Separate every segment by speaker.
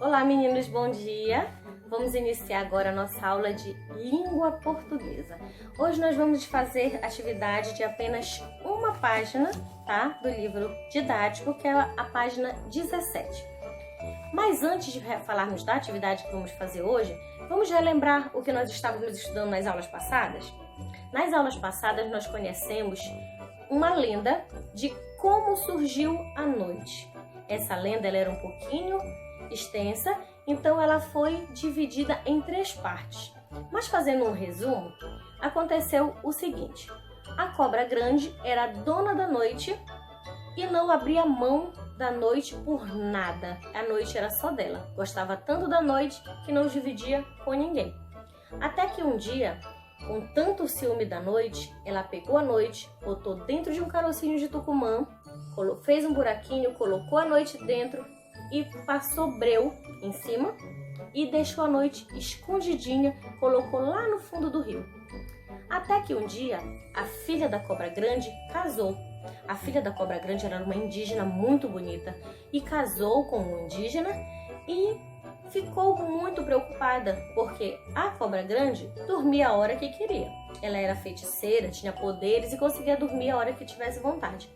Speaker 1: Olá meninos, bom dia! Vamos iniciar agora a nossa aula de língua portuguesa. Hoje nós vamos fazer atividade de apenas uma página, tá? Do livro didático, que é a página 17. Mas antes de falarmos da atividade que vamos fazer hoje, vamos relembrar o que nós estávamos estudando nas aulas passadas? Nas aulas passadas nós conhecemos uma lenda de como surgiu a noite. Essa lenda ela era um pouquinho extensa, então ela foi dividida em 3 partes. Mas fazendo um resumo, aconteceu o seguinte: a cobra grande era dona da noite e não abria mão da noite por nada. A noite era só dela. Gostava tanto da noite que não dividia com ninguém. Até que um dia, com tanto ciúme da noite, ela pegou a noite, botou dentro de um carocinho de tucumã, fez um buraquinho, colocou a noite dentro e passou breu em cima e deixou a noite escondidinha, colocou lá no fundo do rio. Até que um dia a filha da cobra grande casou. A filha da cobra grande era uma indígena muito bonita e casou com um indígena e ficou muito preocupada porque a cobra grande dormia a hora que queria. Ela era feiticeira, tinha poderes e conseguia dormir a hora que tivesse vontade.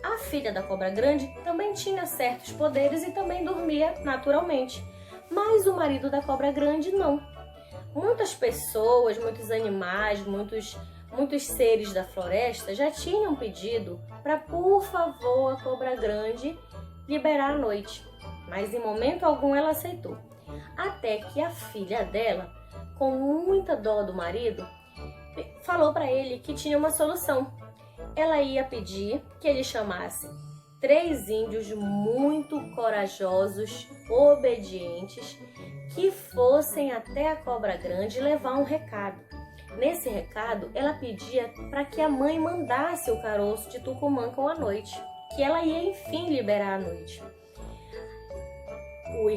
Speaker 1: A filha da cobra grande também tinha certos poderes e também dormia naturalmente, mas o marido da cobra grande não. Muitas pessoas, muitos animais, muitos seres da floresta já tinham pedido para, por favor, a cobra grande liberar a noite, mas em momento algum ela aceitou. Até que a filha dela, com muita dó do marido, falou para ele que tinha uma solução. Ela ia pedir que ele chamasse 3 índios muito corajosos, obedientes, que fossem até a cobra grande levar um recado. Nesse recado, ela pedia para que a mãe mandasse o caroço de tucumã com a noite, que ela ia enfim liberar a noite. O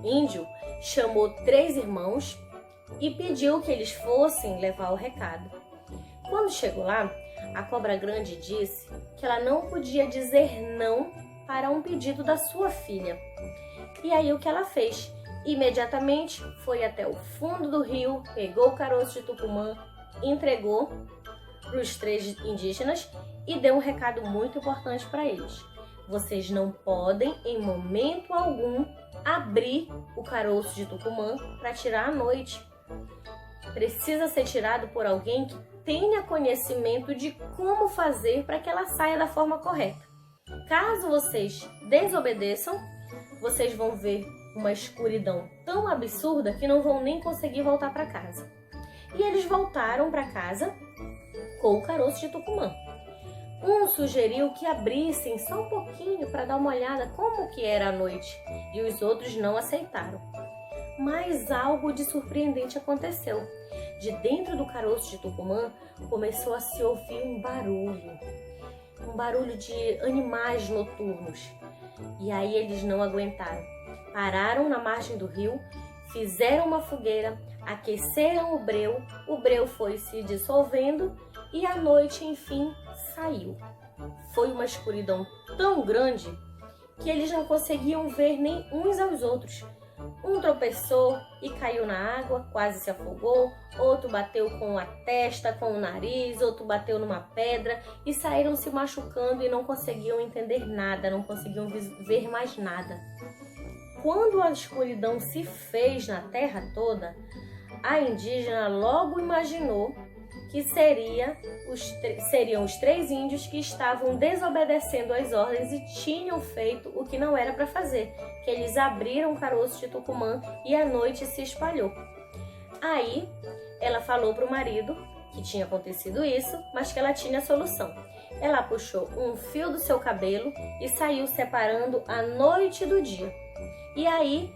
Speaker 1: índio chamou 3 irmãos e pediu que eles fossem levar o recado. Quando chegou lá, a cobra grande disse que ela não podia dizer não para um pedido da sua filha. E aí o que ela fez? Imediatamente foi até o fundo do rio, pegou o caroço de tucumã, entregou para os 3 indígenas e deu um recado muito importante para eles. Vocês não podem, em momento algum, abrir o caroço de tucumã para tirar a noite. Precisa ser tirado por alguém que tenha conhecimento de como fazer para que ela saia da forma correta. Caso vocês desobedeçam, vocês vão ver uma escuridão tão absurda que não vão nem conseguir voltar para casa. E eles voltaram para casa com o caroço de tucumã. Um sugeriu que abrissem só um pouquinho para dar uma olhada como que era a noite, e os outros não aceitaram. Mas algo de surpreendente aconteceu. De dentro do caroço de tucumã começou a se ouvir um barulho de animais noturnos. E aí eles não aguentaram. Pararam na margem do rio, fizeram uma fogueira, aqueceram o breu foi se dissolvendo e a noite, enfim, saiu. Foi uma escuridão tão grande que eles não conseguiam ver nem uns aos outros. Um tropeçou e caiu na água, quase se afogou, outro bateu com a testa, com o nariz, outro bateu numa pedra e saíram se machucando e não conseguiam entender nada, não conseguiam ver mais nada. Quando a escuridão se fez na terra toda, a indígena logo imaginou que seriam os 3 índios que estavam desobedecendo às ordens e tinham feito o que não era para fazer, que eles abriram o caroço de tucumã e a noite se espalhou. Aí ela falou para o marido que tinha acontecido isso, mas que ela tinha a solução. Ela puxou um fio do seu cabelo e saiu separando a noite do dia. E aí,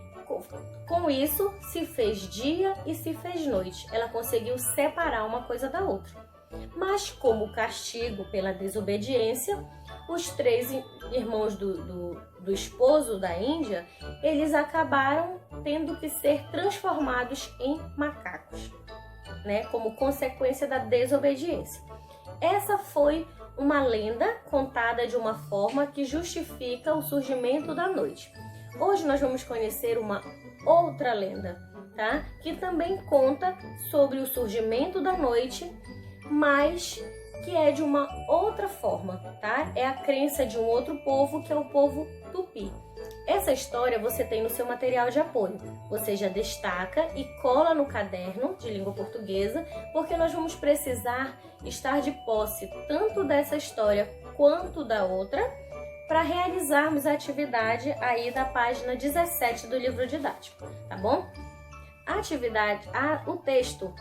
Speaker 1: com isso, se fez dia e se fez noite. Ela conseguiu separar uma coisa da outra. Mas, como castigo pela desobediência, os 3 irmãos do esposo da Índia, eles acabaram tendo que ser transformados em macacos, né? Como consequência da desobediência. Essa foi uma lenda contada de uma forma que justifica o surgimento da noite. Hoje nós vamos conhecer uma outra lenda, tá? Que também conta sobre o surgimento da noite, mas que é de uma outra forma, tá? É a crença de um outro povo, que é o povo Tupi. Essa história você tem no seu material de apoio. Você já destaca e cola no caderno de língua portuguesa, porque nós vamos precisar estar de posse tanto dessa história quanto da outra, para realizarmos a atividade aí da página 17 do livro didático, tá bom? A atividade, o texto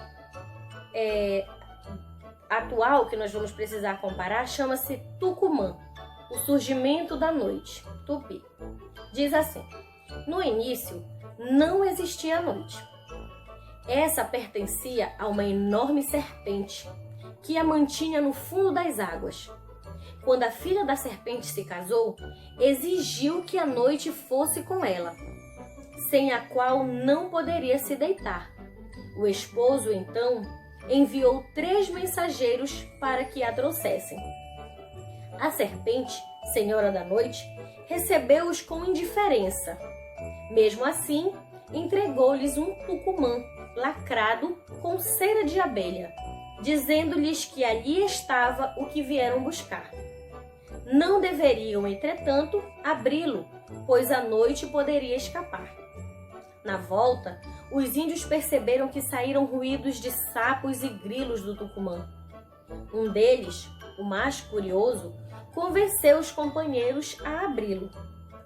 Speaker 1: atual que nós vamos precisar comparar chama-se Tucumã, o surgimento da noite, Tupi. Diz assim: no início não existia a noite. Essa pertencia a uma enorme serpente que a mantinha no fundo das águas. Quando a filha da serpente se casou, exigiu que a noite fosse com ela, sem a qual não poderia se deitar. O esposo, então, enviou 3 mensageiros para que a trouxessem. A serpente, senhora da noite, recebeu-os com indiferença. Mesmo assim, entregou-lhes um tucumã lacrado com cera de abelha, dizendo-lhes que ali estava o que vieram buscar. Não deveriam, entretanto, abri-lo, pois a noite poderia escapar. Na volta, os índios perceberam que saíram ruídos de sapos e grilos do tucumã. Um deles, o mais curioso, convenceu os companheiros a abri-lo,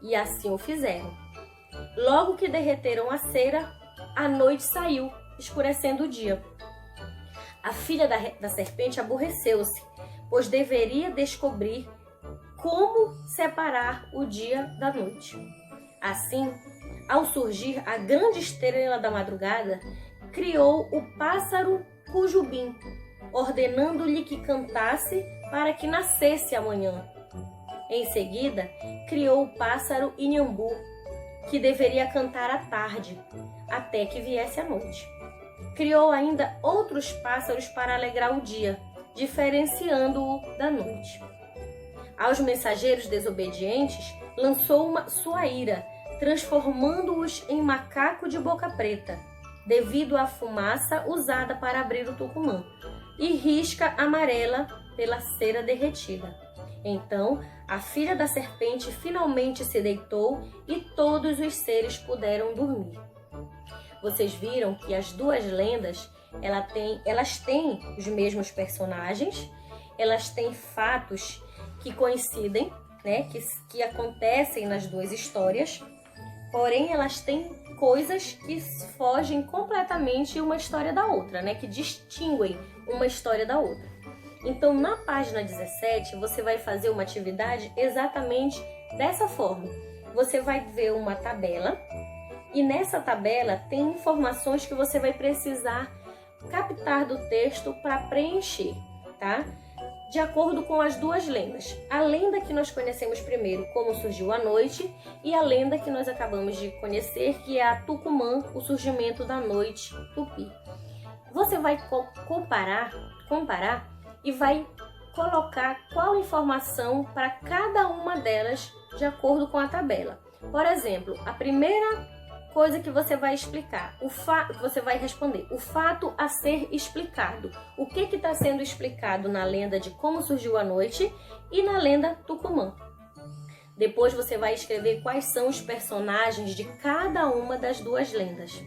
Speaker 1: e assim o fizeram. Logo que derreteram a cera, a noite saiu, escurecendo o dia. A filha da serpente aborreceu-se, pois deveria descobrir como separar o dia da noite. Assim, ao surgir a grande estrela da madrugada, criou o pássaro Cujubim, ordenando-lhe que cantasse para que nascesse amanhã. Em seguida, criou o pássaro Inhambu, que deveria cantar à tarde, até que viesse a noite. Criou ainda outros pássaros para alegrar o dia, diferenciando-o da noite. Aos mensageiros desobedientes, lançou sua ira, transformando-os em macaco de boca preta, devido à fumaça usada para abrir o tucumã, e risca amarela pela cera derretida. Então, a filha da serpente finalmente se deitou e todos os seres puderam dormir. Vocês viram que as duas lendas, elas têm os mesmos personagens, elas têm fatos que coincidem, né, que acontecem nas duas histórias, porém elas têm coisas que fogem completamente uma história da outra, né, que distinguem uma história da outra. Então, na página 17, você vai fazer uma atividade exatamente dessa forma. Você vai ver uma tabela e nessa tabela tem informações que você vai precisar captar do texto para preencher, tá? De acordo com as duas lendas. A lenda que nós conhecemos primeiro, como surgiu a noite, e a lenda que nós acabamos de conhecer, que é a Tucumã, o surgimento da noite Tupi. Você vai comparar e vai colocar qual informação para cada uma delas de acordo com a tabela. Por exemplo, a primeira coisa que você vai explicar, você vai responder o fato a ser explicado. O que está sendo explicado na lenda de como surgiu a noite e na lenda Tucumã. Depois você vai escrever quais são os personagens de cada uma das duas lendas.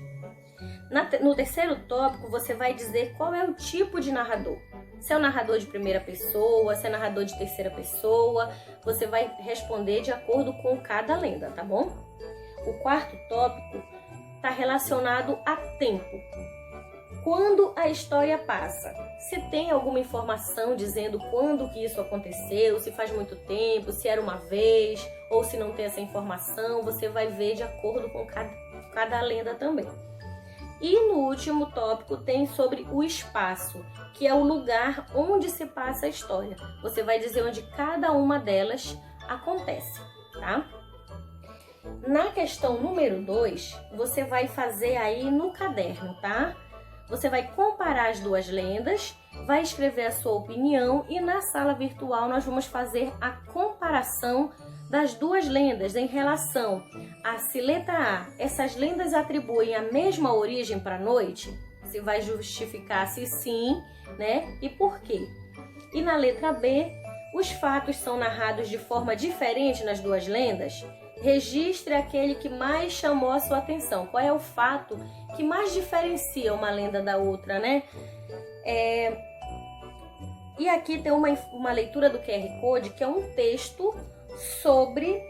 Speaker 1: No terceiro tópico, você vai dizer qual é o tipo de narrador. Se é o narrador de primeira pessoa, se é narrador de terceira pessoa, você vai responder de acordo com cada lenda, tá bom? O quarto tópico está relacionado a tempo. Quando a história passa? Se tem alguma informação dizendo quando que isso aconteceu, se faz muito tempo, se era uma vez, ou se não tem essa informação, você vai ver de acordo com cada lenda também. E no último tópico tem sobre o espaço, que é o lugar onde se passa a história. Você vai dizer onde cada uma delas acontece, tá? Na questão número 2, você vai fazer aí no caderno, tá? Você vai comparar as duas lendas, vai escrever a sua opinião e na sala virtual nós vamos fazer a comparação das duas lendas em relação a se letra A, essas lendas atribuem a mesma origem para a noite? Você vai justificar se sim, né? E por quê? E na letra B, os fatos são narrados de forma diferente nas duas lendas? Registre aquele que mais chamou a sua atenção. Qual é o fato que mais diferencia uma lenda da outra, né? E aqui tem uma leitura do QR Code, que é um texto sobre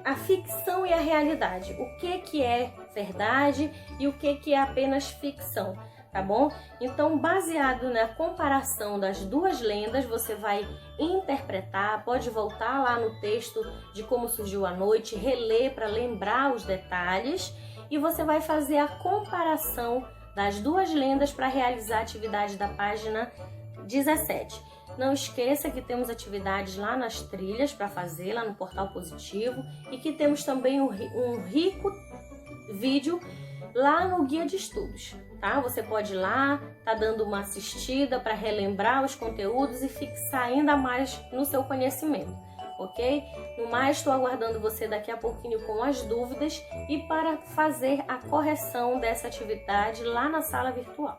Speaker 1: a ficção e a realidade. O que é verdade e o que é apenas ficção, tá bom? Então, baseado na comparação das duas lendas, você vai interpretar, pode voltar lá no texto de como surgiu a noite, reler para lembrar os detalhes, e você vai fazer a comparação das duas lendas para realizar a atividade da página 17. Não esqueça que temos atividades lá nas trilhas para fazer, lá no Portal Positivo, e que temos também um rico vídeo lá no Guia de Estudos, tá? Você pode ir lá, tá dando uma assistida para relembrar os conteúdos e fixar ainda mais no seu conhecimento, ok? No mais, estou aguardando você daqui a pouquinho com as dúvidas e para fazer a correção dessa atividade lá na sala virtual.